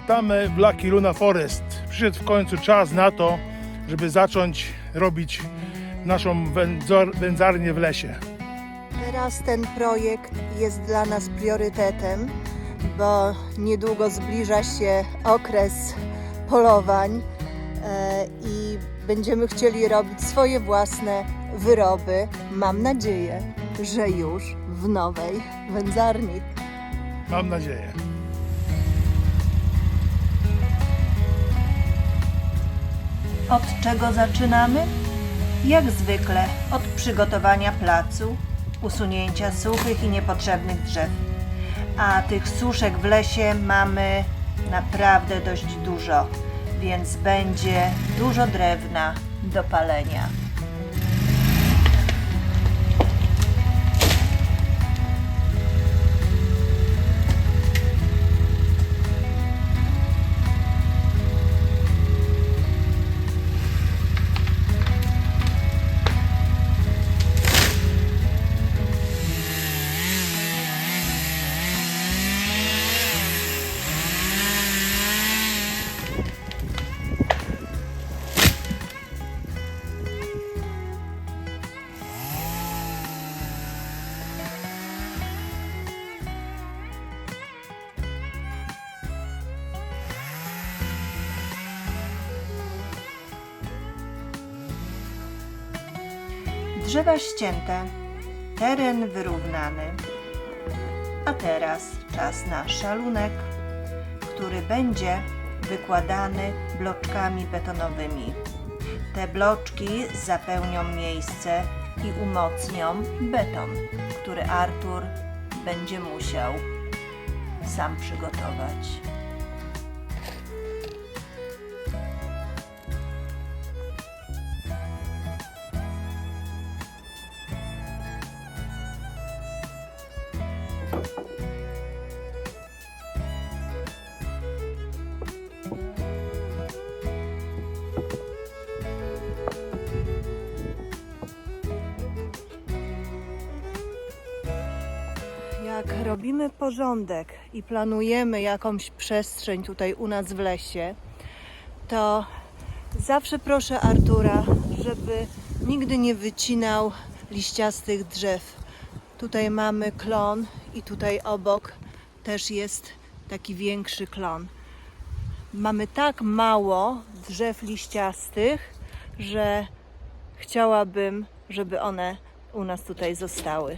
Witamy w Lucky Luna Forest. Przyszedł w końcu czas na to, żeby zacząć robić naszą wędzarnię w lesie. Teraz ten projekt jest dla nas priorytetem, bo niedługo zbliża się okres polowań i będziemy chcieli robić swoje własne wyroby. Mam nadzieję, że już w nowej wędzarni. Mam nadzieję. Od czego zaczynamy? Jak zwykle od przygotowania placu, usunięcia suchych i niepotrzebnych drzew. A tych suszek w lesie mamy naprawdę dość dużo, więc będzie dużo drewna do palenia. Drzewa ścięte, teren wyrównany. A teraz czas na szalunek, który będzie wykładany bloczkami betonowymi. Te bloczki zapełnią miejsce i umocnią beton, który Artur będzie musiał sam przygotować. Jak robimy porządek i planujemy jakąś przestrzeń tutaj u nas w lesie, to zawsze proszę Artura, żeby nigdy nie wycinał liściastych drzew. Tutaj mamy klon i tutaj obok też jest taki większy klon. Mamy tak mało drzew liściastych, że chciałabym, żeby one u nas tutaj zostały.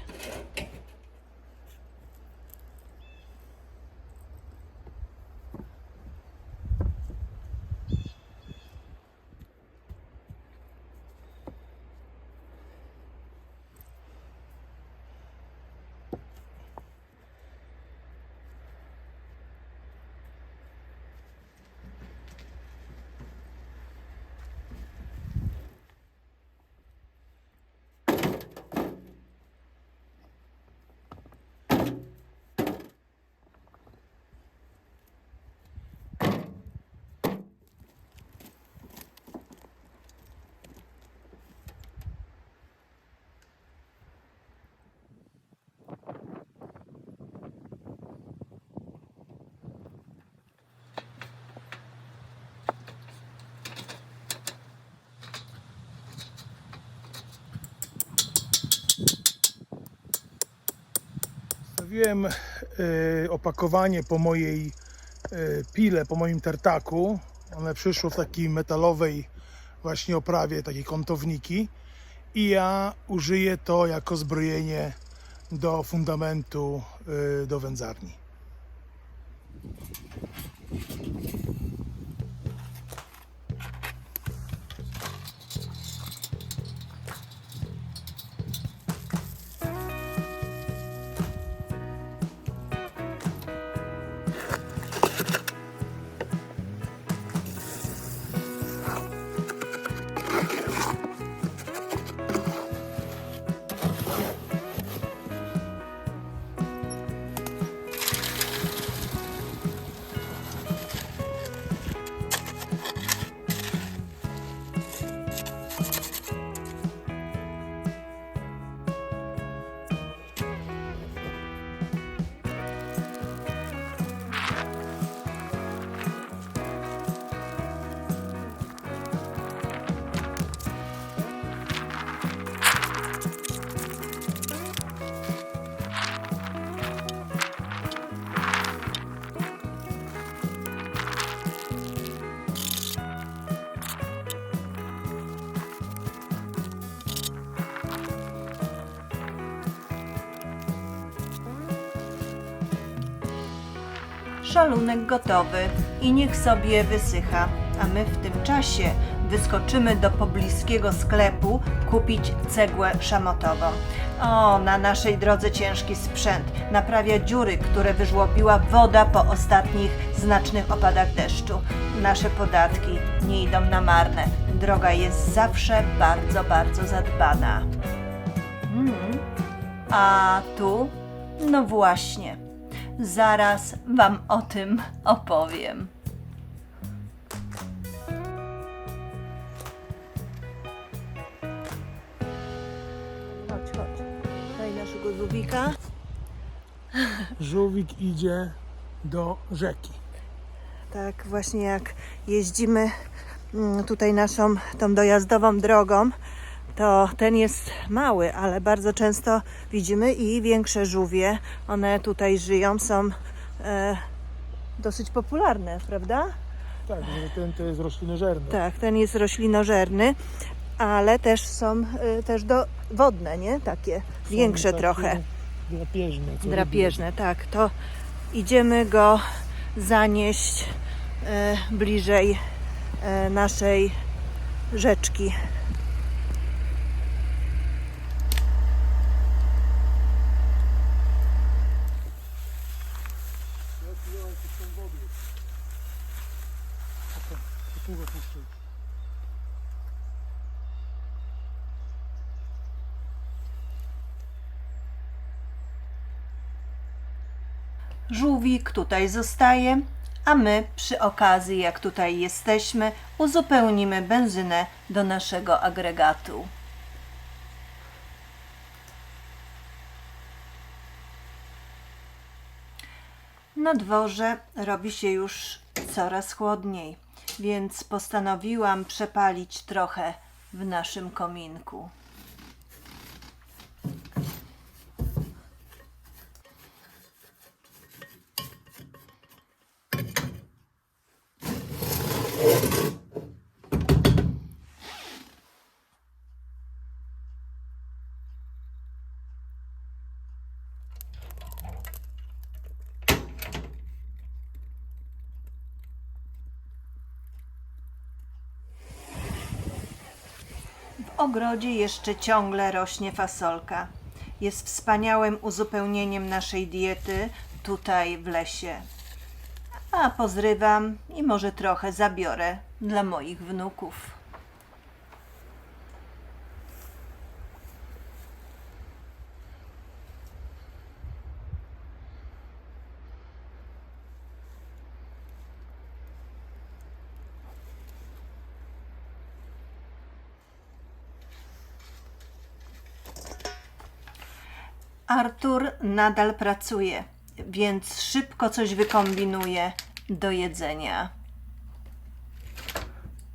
Zostawiłem opakowanie po mojej pile, po moim tartaku. One przyszło w takiej metalowej właśnie oprawie, takie kątowniki. I ja użyję to jako zbrojenie do fundamentu do wędzarni. Szalunek gotowy i niech sobie wysycha, a my w tym czasie wyskoczymy do pobliskiego sklepu kupić cegłę szamotową. O, na naszej drodze ciężki sprzęt naprawia dziury, które wyżłobiła woda po ostatnich znacznych opadach deszczu. Nasze podatki nie idą na marne. Droga jest zawsze bardzo, bardzo zadbana. A tu? No właśnie. Zaraz Wam o tym opowiem. Chodź, chodź. Daj naszego żółwika. Żółwik idzie do rzeki. Tak, właśnie jak jeździmy tutaj naszą tą dojazdową drogą, to ten jest mały, ale bardzo często widzimy i większe żółwie. One tutaj żyją, są dosyć popularne, prawda? Tak, że ten to jest roślinożerny. Tak, ten jest roślinożerny, ale też są też wodne, nie? Takie większe takie trochę. Drapieżne. co Drapieżne, tak. To idziemy go zanieść bliżej naszej rzeczki. Żółwik tutaj zostaje, a my przy okazji, jak tutaj jesteśmy, uzupełnimy benzynę do naszego agregatu. Na dworze robi się już coraz chłodniej, więc postanowiłam przepalić trochę w naszym kominku. W ogrodzie jeszcze ciągle rośnie fasolka. Jest wspaniałym uzupełnieniem naszej diety tutaj w lesie. A pozrywam i może trochę zabiorę dla moich wnuków. Artur nadal pracuje, więc szybko coś wykombinuje do jedzenia.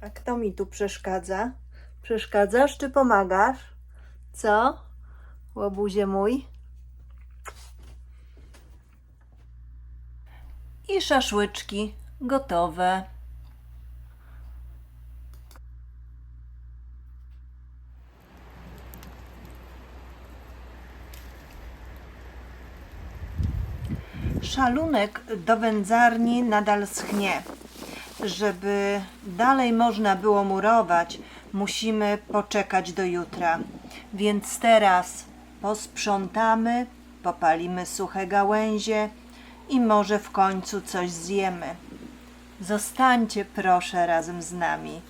A kto mi tu przeszkadza? Przeszkadzasz czy pomagasz? Co? Łobuzie mój? I szaszłyczki gotowe. Szalunek do wędzarni nadal schnie. Żeby dalej można było murować, musimy poczekać do jutra. Więc teraz posprzątamy, popalimy suche gałęzie i może w końcu coś zjemy. Zostańcie proszę razem z nami.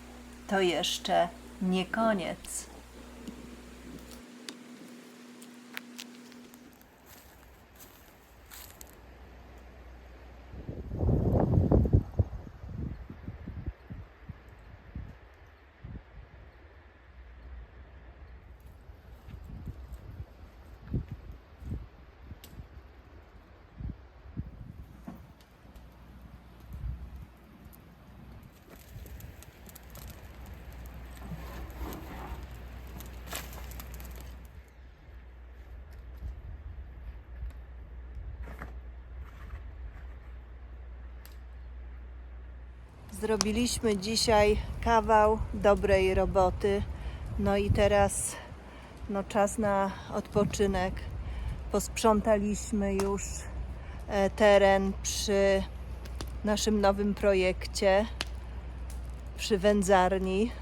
To jeszcze nie koniec. Zrobiliśmy dzisiaj kawał dobrej roboty. No i teraz czas na odpoczynek. Posprzątaliśmy już teren przy naszym nowym projekcie przy wędzarni.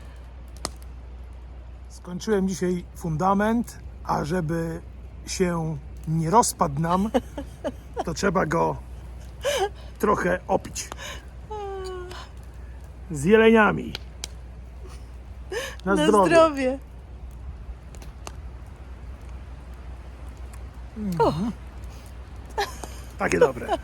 Skończyłem dzisiaj fundament, a żeby się nie rozpadł nam, to trzeba go trochę opić. Z jeleniami. Na zdrowie. zdrowie. Takie dobre.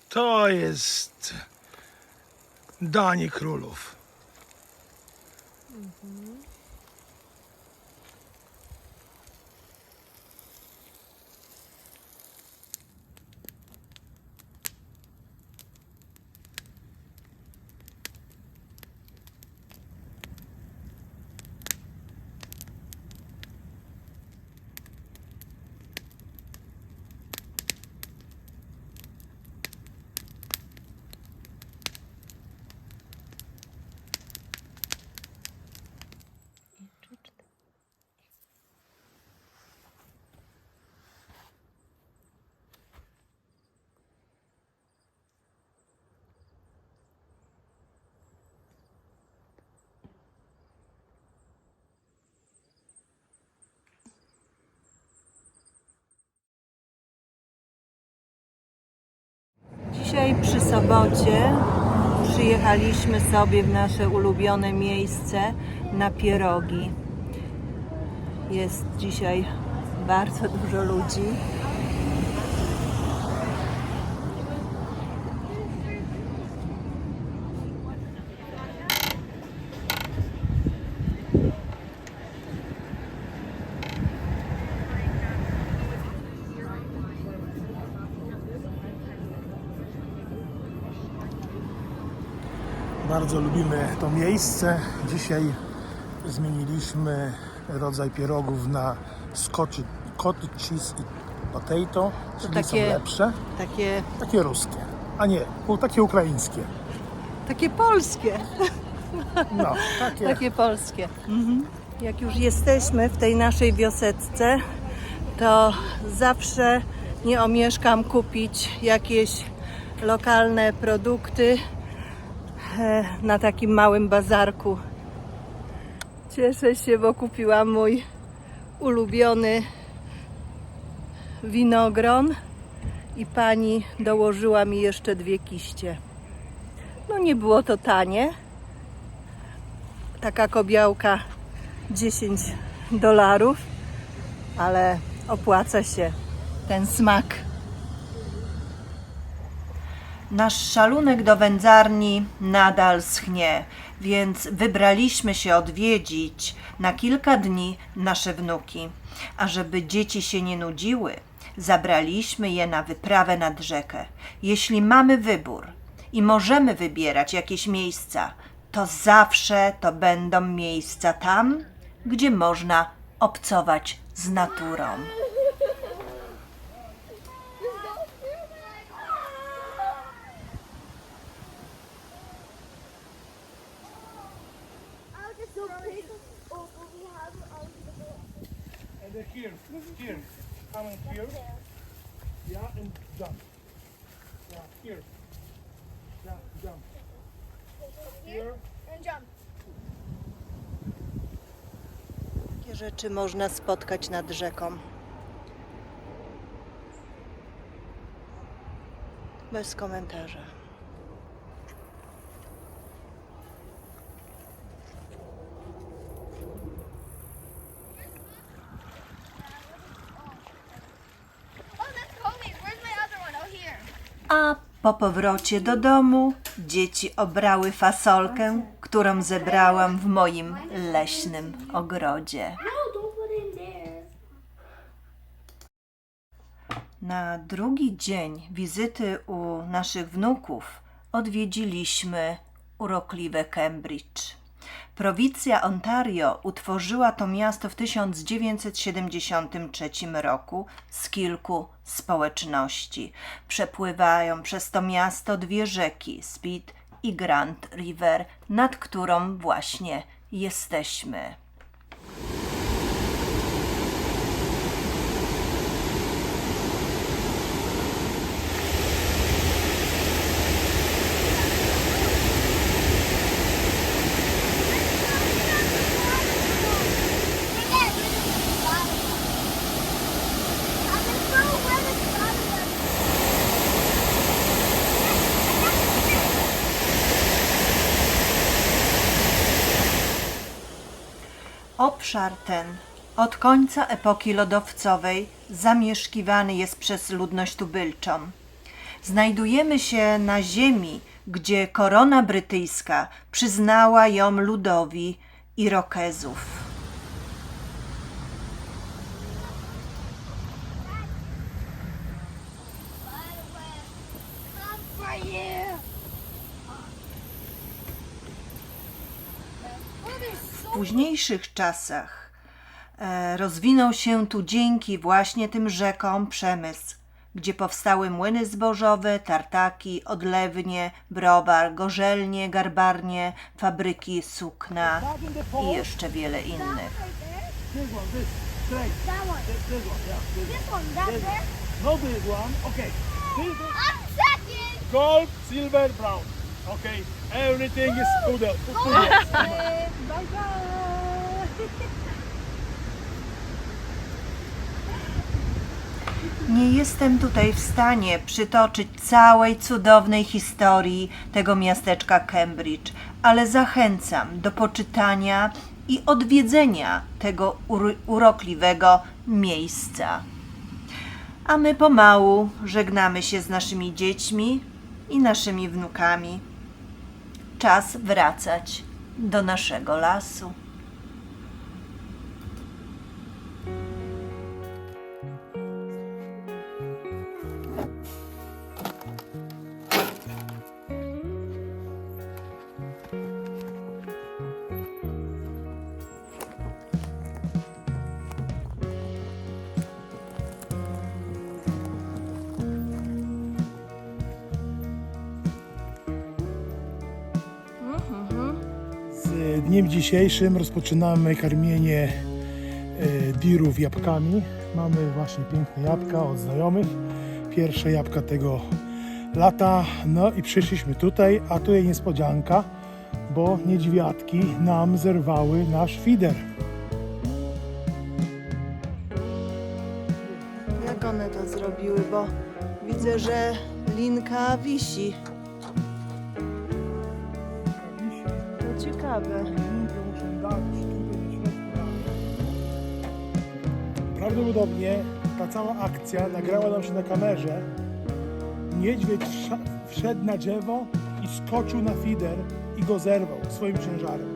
To jest danie królów. Dzisiaj przy sobocie przyjechaliśmy sobie w nasze ulubione miejsce na pierogi. Jest dzisiaj bardzo dużo ludzi. Bardzo lubimy to miejsce. Dzisiaj zmieniliśmy rodzaj pierogów na cottage cheese i potato, czyli takie- są lepsze. Takie ruskie, a nie, takie ukraińskie. Takie polskie. No, takie. Takie polskie. Jak już jesteśmy w tej naszej wioseczce, to zawsze nie omieszkam kupić jakieś lokalne produkty na takim małym bazarku. Cieszę się, bo kupiłam mój ulubiony winogron i pani dołożyła mi jeszcze 2 kiście. No nie było to tanie. Taka kobiałka $10, ale opłaca się ten smak. Nasz szalunek do wędzarni nadal schnie, więc wybraliśmy się odwiedzić na kilka dni nasze wnuki. A żeby dzieci się nie nudziły, zabraliśmy je na wyprawę nad rzekę. Jeśli mamy wybór i możemy wybierać jakieś miejsca, to zawsze to będą miejsca tam, gdzie można obcować z naturą. And here, come here. Yeah, and jump. Yeah, here. Yeah, jump. Here. Takie rzeczy można spotkać nad rzeką. Bez komentarza. Oh, that's homemade. Where's my other one? Oh, here. A po powrocie do domu dzieci obrały fasolkę, którą zebrałam w moim leśnym ogrodzie. No, don't put it in there. Na drugi dzień wizyty u naszych wnuków odwiedziliśmy urokliwe Cambridge. Prowincja Ontario utworzyła to miasto w 1973 roku z kilku społeczności. Przepływają przez to miasto dwie rzeki, Speed i Grand River, nad którą właśnie jesteśmy. Obszar ten od końca epoki lodowcowej zamieszkiwany jest przez ludność tubylczą. Znajdujemy się na ziemi, gdzie korona brytyjska przyznała ją ludowi Irokezów. For you. W późniejszych czasach rozwinął się tu dzięki właśnie tym rzekom przemysł, gdzie powstały młyny zbożowe, tartaki, odlewnie, browar, gorzelnie, garbarnie, fabryki sukna i jeszcze wiele innych. This one, this, straight. That one. This one, yeah. This one, that there. No this one, okay. This is I'm second. gold, silver, brown. Okay, everything is good. Bye bye. Nie jestem tutaj w stanie przytoczyć całej cudownej historii tego miasteczka Cambridge, ale zachęcam do poczytania i odwiedzenia tego urokliwego miejsca. A my pomału żegnamy się z naszymi dziećmi i naszymi wnukami. Czas wracać do naszego lasu. Z dniem dzisiejszym rozpoczynamy karmienie dirów jabłkami. Mamy właśnie piękne jabłka od znajomych. Pierwsze jabłka tego lata. No i przyszliśmy tutaj, a tu jest niespodzianka, bo niedźwiadki nam zerwały nasz fider. Jak one to zrobiły, bo widzę, że linka wisi. To ciekawe. Prawdopodobnie ta cała akcja nagrała nam się na kamerze. Niedźwiedź wszedł na drzewo i skoczył na fider i go zerwał swoim ciężarem.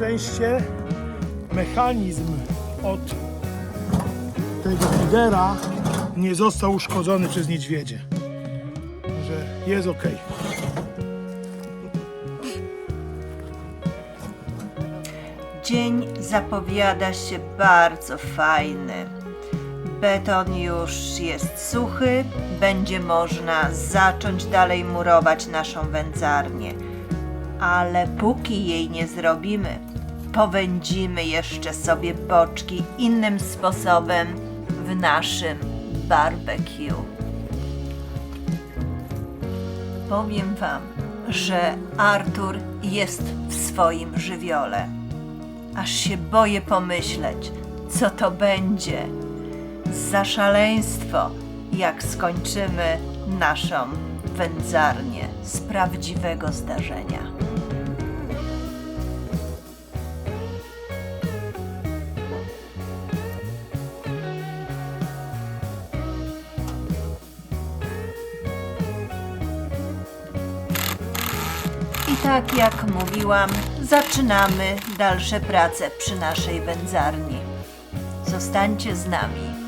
Na szczęście mechanizm od tego fidera nie został uszkodzony przez niedźwiedzie. Także jest ok. Dzień zapowiada się bardzo fajny. Beton już jest suchy, będzie można zacząć dalej murować naszą wędzarnię. Ale póki jej nie zrobimy, powędzimy jeszcze sobie boczki innym sposobem w naszym barbecue. Powiem Wam, że Artur jest w swoim żywiole. Aż się boję pomyśleć, co to będzie za szaleństwo, jak skończymy naszą wędzarnię z prawdziwego zdarzenia. I tak jak mówiłam, zaczynamy dalsze prace przy naszej wędzarni. Zostańcie z nami.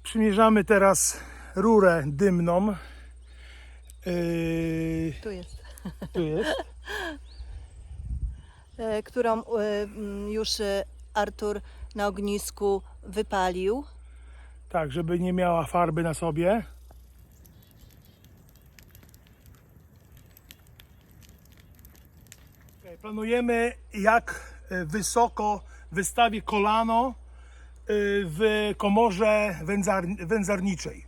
Przymierzamy teraz rurę dymną. Tu jest. Tu jest. Którą już Artur na ognisku wypalił. Tak, żeby nie miała farby na sobie. Planujemy, jak wysoko wystawię kolano w komorze wędzarniczej.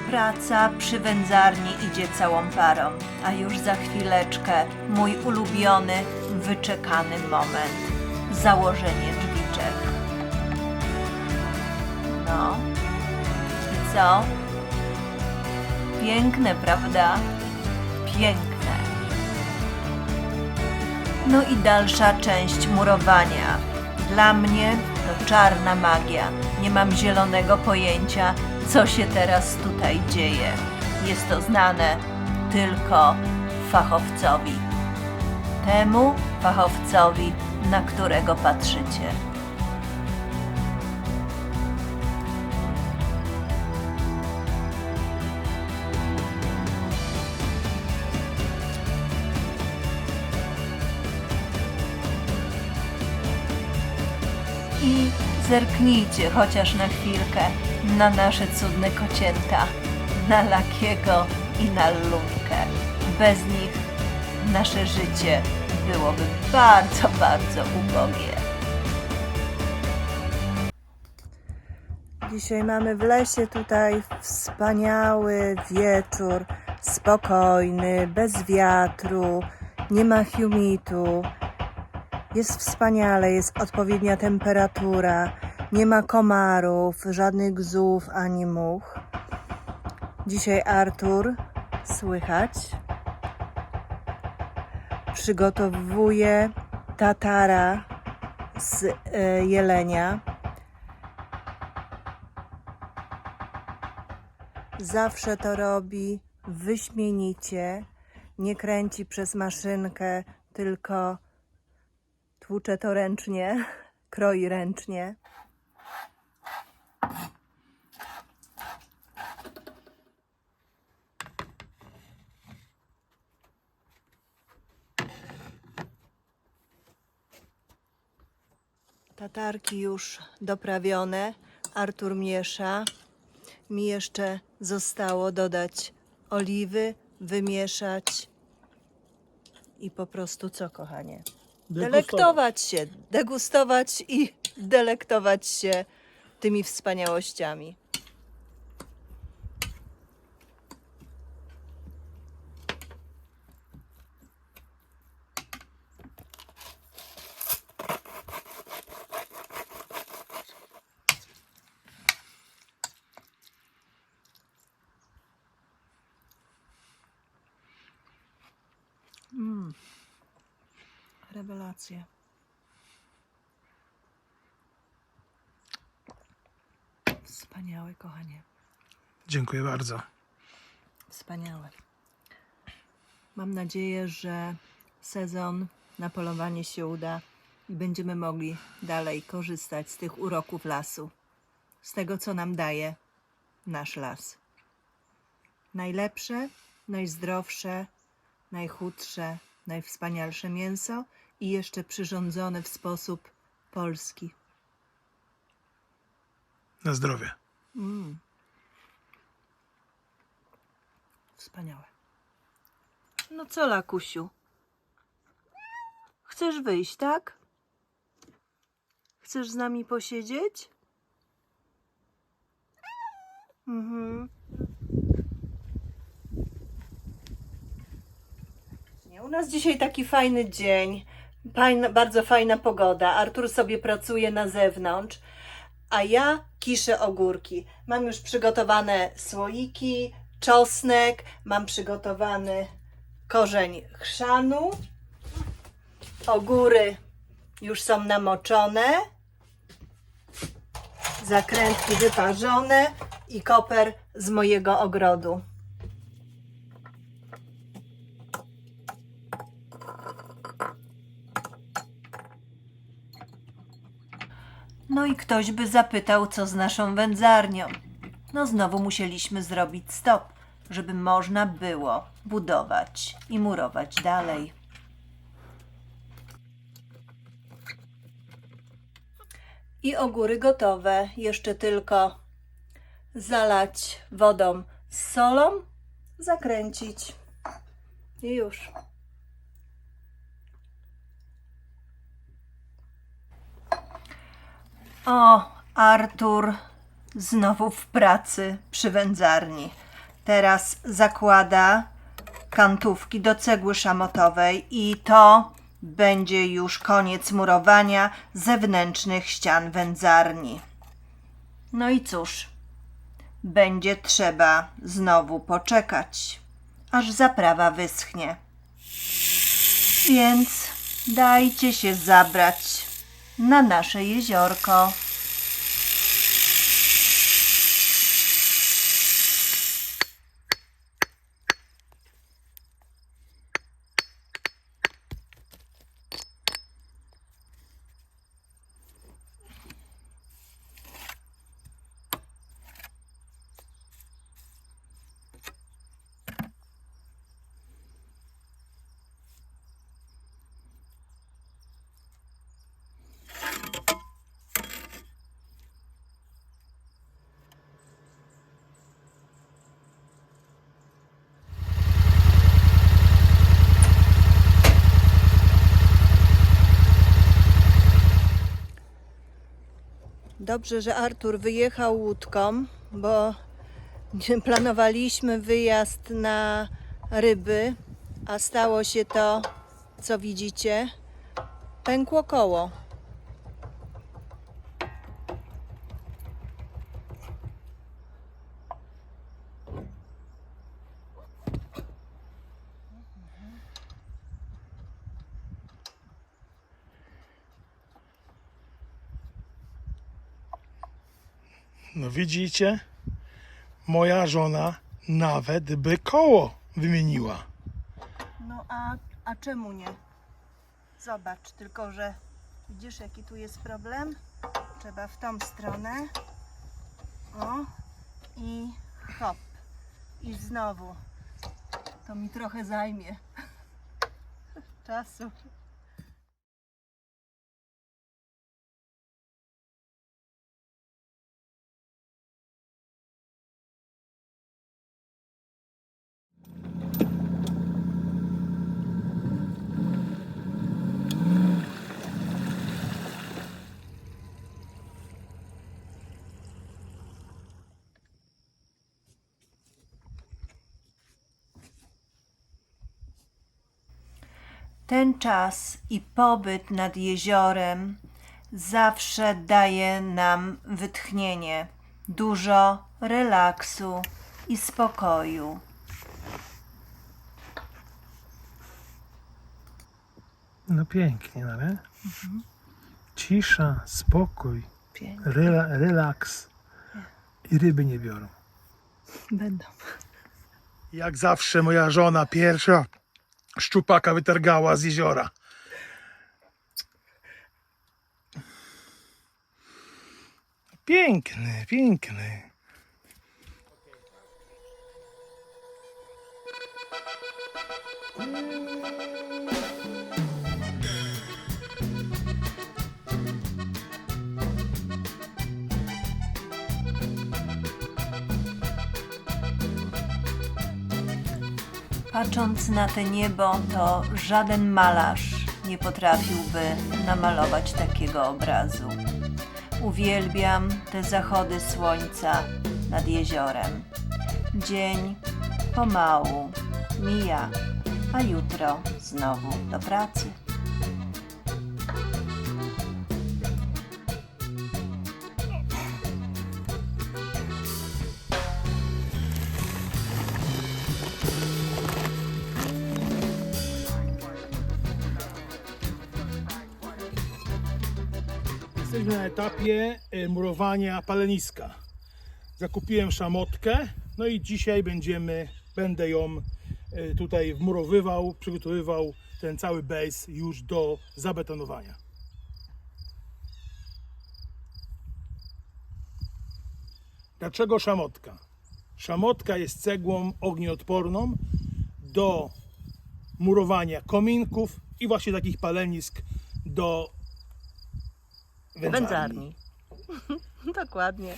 Praca przy wędzarni idzie całą parą, a już za chwileczkę mój ulubiony, wyczekany moment. Założenie drzwiczek. No. I co? Piękne, prawda? Piękne. No i dalsza część murowania. Dla mnie to czarna magia. Nie mam zielonego pojęcia, co się teraz tutaj dzieje. Jest to znane tylko fachowcowi. Temu fachowcowi, na którego patrzycie. I zerknijcie chociaż na chwilkę na nasze cudne kocięta, na Lakiego i na Lunkę. Bez nich nasze życie byłoby bardzo, bardzo ubogie. Dzisiaj mamy w lesie tutaj wspaniały wieczór, spokojny, bez wiatru, nie ma humitu. Jest wspaniale, jest odpowiednia temperatura, nie ma komarów, żadnych gzów ani much. Dzisiaj Artur, słychać, przygotowuje tatara z jelenia. Zawsze to robi wyśmienicie, nie kręci przez maszynkę, tylko tłucze to ręcznie, kroi ręcznie. Tatarki już doprawione. Artur miesza. Mi jeszcze zostało dodać oliwy, wymieszać i po prostu co, kochanie? Delektować się, degustować i delektować się tymi wspaniałościami. Rewelacja. Wspaniałe, kochanie. Dziękuję bardzo. Wspaniałe. Mam nadzieję, że sezon na polowanie się uda i będziemy mogli dalej korzystać z tych uroków lasu. Z tego, co nam daje nasz las. Najlepsze, najzdrowsze, najchudsze, najwspanialsze mięso i jeszcze przyrządzone w sposób polski. Na zdrowie. Wspaniałe. No co, Lakusiu? Chcesz wyjść, tak? Chcesz z nami posiedzieć? U nas dzisiaj taki fajny dzień. Bardzo fajna pogoda. Artur sobie pracuje na zewnątrz, a ja kiszę ogórki. Mam już przygotowane słoiki, czosnek, mam przygotowany korzeń chrzanu. Ogóry już są namoczone, zakrętki wyparzone i koper z mojego ogrodu. No i ktoś by zapytał, co z naszą wędzarnią. No znowu musieliśmy zrobić stop, żeby można było budować i murować dalej. I ogóry gotowe. Jeszcze tylko zalać wodą z solą, zakręcić i już. O, Artur znowu w pracy przy wędzarni. Teraz zakłada kantówki do cegły szamotowej i to będzie już koniec murowania zewnętrznych ścian wędzarni. No i cóż, będzie trzeba znowu poczekać, aż zaprawa wyschnie. Więc dajcie się zabrać na nasze jeziorko. Dobrze, że Artur wyjechał łódką, bo planowaliśmy wyjazd na ryby, a stało się to, co widzicie, pękło koło. No widzicie? Moja żona nawet by koło wymieniła. No a czemu nie? Zobacz, tylko że widzisz, jaki tu jest problem? Trzeba w tą stronę. O, i hop. I znowu. To mi trochę zajmie czasu. Ten czas i pobyt nad jeziorem zawsze daje nam wytchnienie, dużo relaksu i spokoju. No pięknie, no ale cisza, spokój, Pięknie. relaks i ryby nie biorą. Będą. Jak zawsze moja żona pierwsza szczupaka wytargała z jeziora. Piękny, piękny. Patrząc na te niebo, to żaden malarz nie potrafiłby namalować takiego obrazu. Uwielbiam te zachody słońca nad jeziorem. Dzień pomału mija, a jutro znowu do pracy. Jesteśmy na etapie murowania paleniska. Zakupiłem szamotkę, no i dzisiaj będę ją tutaj wmurowywał, przygotowywał ten cały base już do zabetonowania. Dlaczego szamotka? Szamotka jest cegłą ognioodporną do murowania kominków i właśnie takich palenisk do wędzarni. Dokładnie.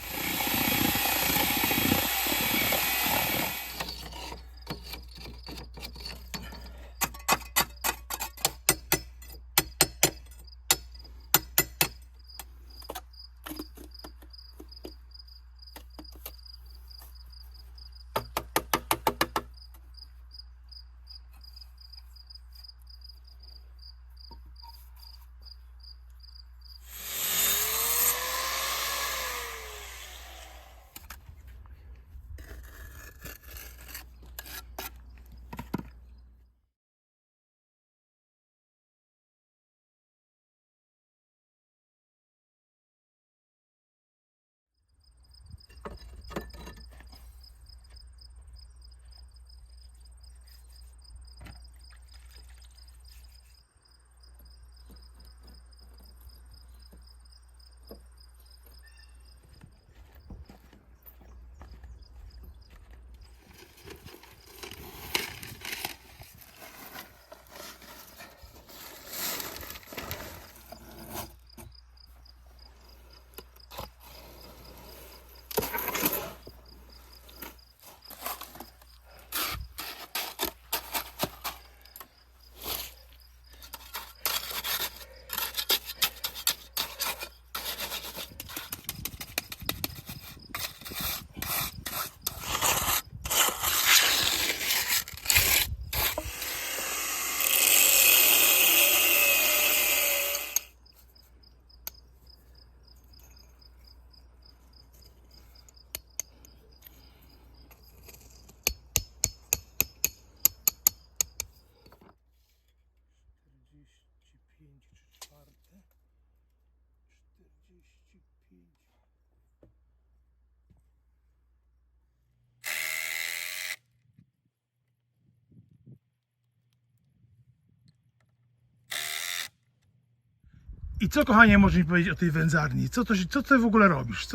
I co, kochanie, możesz mi powiedzieć o tej wędzarni? Co ty w ogóle robisz?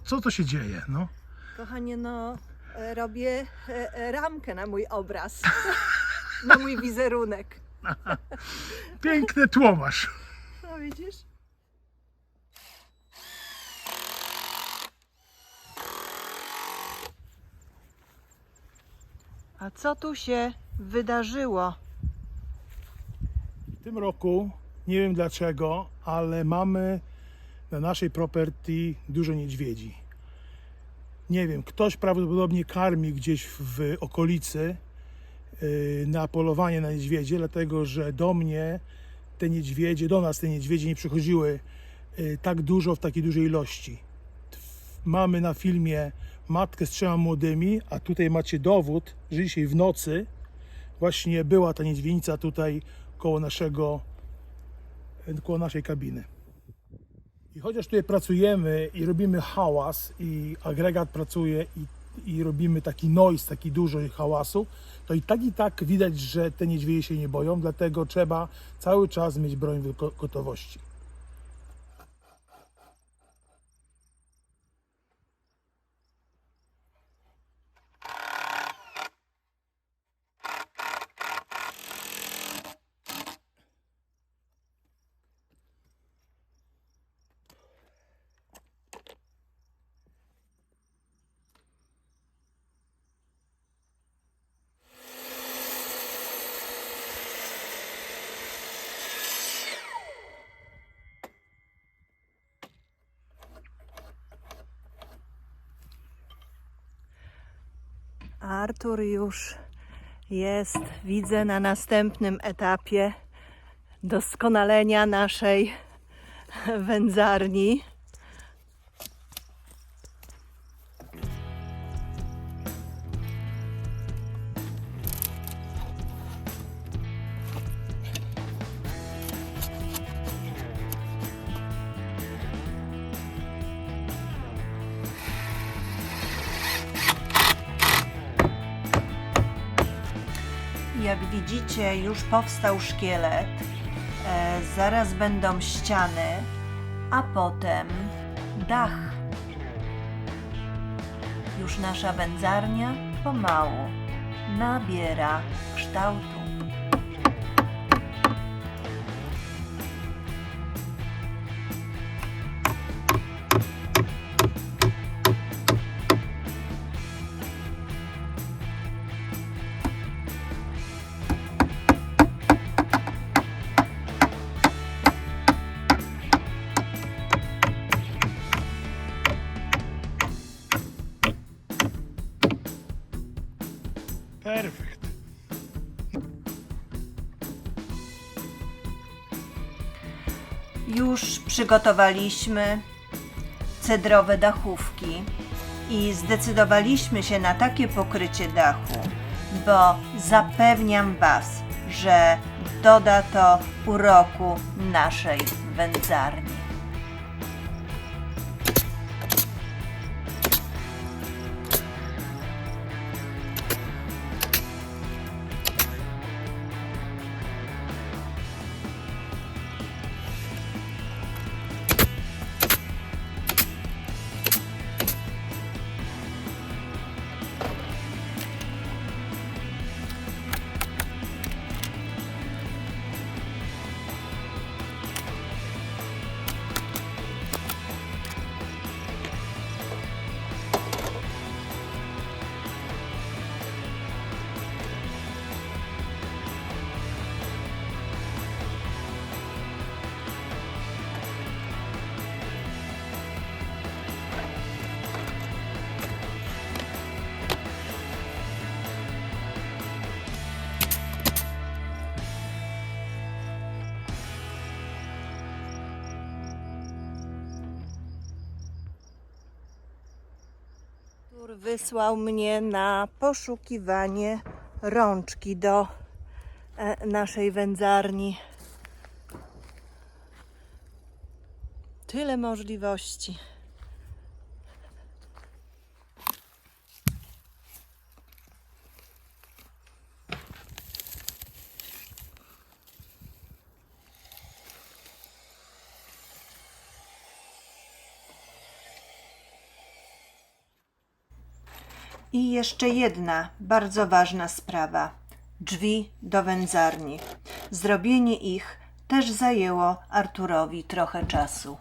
Co to się dzieje? No? Kochanie, no robię ramkę na mój obraz, na mój wizerunek. Piękne tło masz. No widzisz? A co tu się wydarzyło? W tym roku, nie wiem dlaczego, ale mamy na naszej property dużo niedźwiedzi. Nie wiem, ktoś prawdopodobnie karmi gdzieś w okolicy na polowanie na niedźwiedzie, dlatego że do nas te niedźwiedzie nie przychodziły tak dużo, w takiej dużej ilości. Mamy na filmie matkę z 3 młodymi, a tutaj macie dowód, że dzisiaj w nocy właśnie była ta niedźwiedźnica tutaj koło naszej kabiny. I chociaż tutaj pracujemy i robimy hałas i agregat pracuje i robimy taki noise, taki duży hałasu, to i tak widać, że te niedźwiedzie się nie boją, dlatego trzeba cały czas mieć broń w gotowości. Artur już jest, widzę, na następnym etapie doskonalenia naszej wędzarni. Jak widzicie, już powstał szkielet, zaraz będą ściany, a potem dach. Już nasza wędzarnia pomału nabiera kształtu. Perfekt. Już przygotowaliśmy cedrowe dachówki i zdecydowaliśmy się na takie pokrycie dachu, bo zapewniam Was, że doda to uroku naszej wędzarni. Artur wysłał mnie na poszukiwanie rączki do naszej wędzarni. Tyle możliwości. I jeszcze jedna bardzo ważna sprawa. Drzwi do wędzarni. Zrobienie ich też zajęło Arturowi trochę czasu.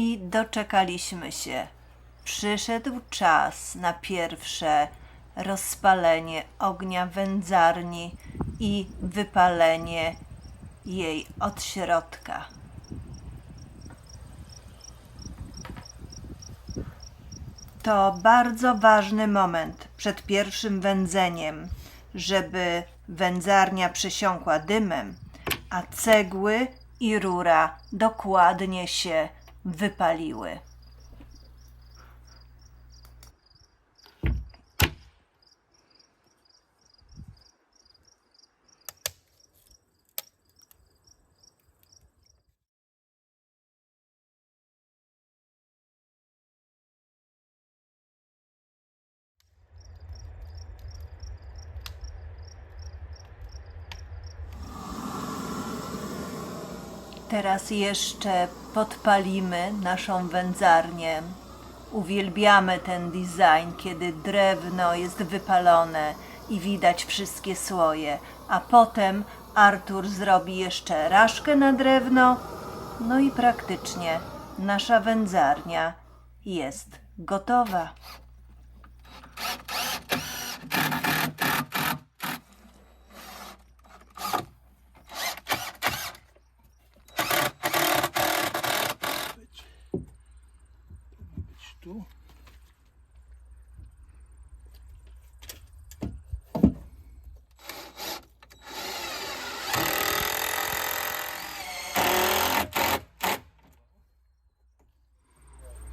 I doczekaliśmy się. Przyszedł czas na pierwsze rozpalenie ognia wędzarni i wypalenie jej od środka. To bardzo ważny moment przed pierwszym wędzeniem, żeby wędzarnia przesiąkła dymem, a cegły i rura dokładnie się wypaliły. Teraz jeszcze podpalimy naszą wędzarnię. Uwielbiamy ten design, kiedy drewno jest wypalone i widać wszystkie słoje, a potem Artur zrobi jeszcze raszkę na drewno. No i praktycznie nasza wędzarnia jest gotowa. Tu.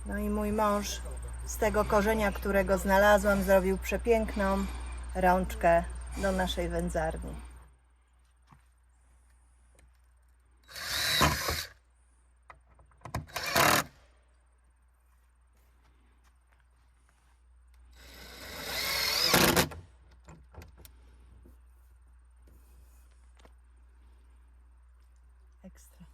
No i mój mąż z tego korzenia, którego znalazłam, zrobił przepiękną rączkę do naszej wędzarni. Ekstra.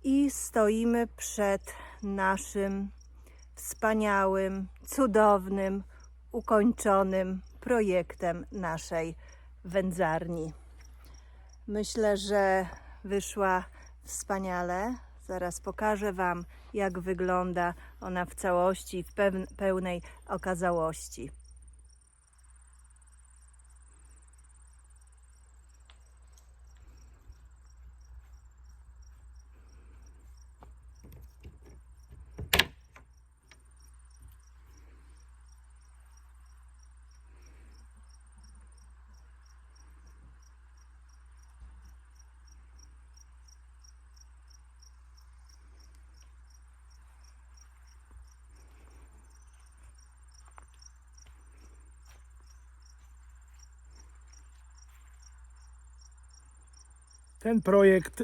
I stoimy przed naszym wspaniałym, cudownym, ukończonym projektem naszej wędzarni. Myślę, że wyszła wspaniale. Zaraz pokażę Wam, jak wygląda ona w całości, w pełnej okazałości. Ten projekt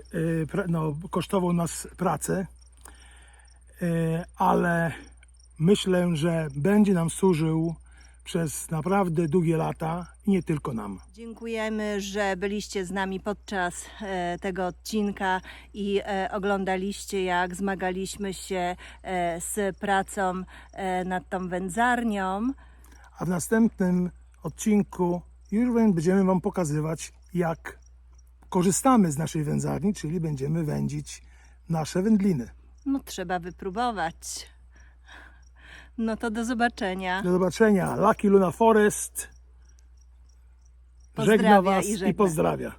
kosztował nas pracę, ale myślę, że będzie nam służył przez naprawdę długie lata i nie tylko nam. Dziękujemy, że byliście z nami podczas tego odcinka i oglądaliście, jak zmagaliśmy się z pracą nad tą wędzarnią. A w następnym odcinku już będziemy Wam pokazywać, jak korzystamy z naszej wędzarni, czyli będziemy wędzić nasze wędliny. No trzeba wypróbować. No to do zobaczenia. Do zobaczenia. Lucky Luna Forest żegna Pozdrawia Was i żegna. i pozdrawia.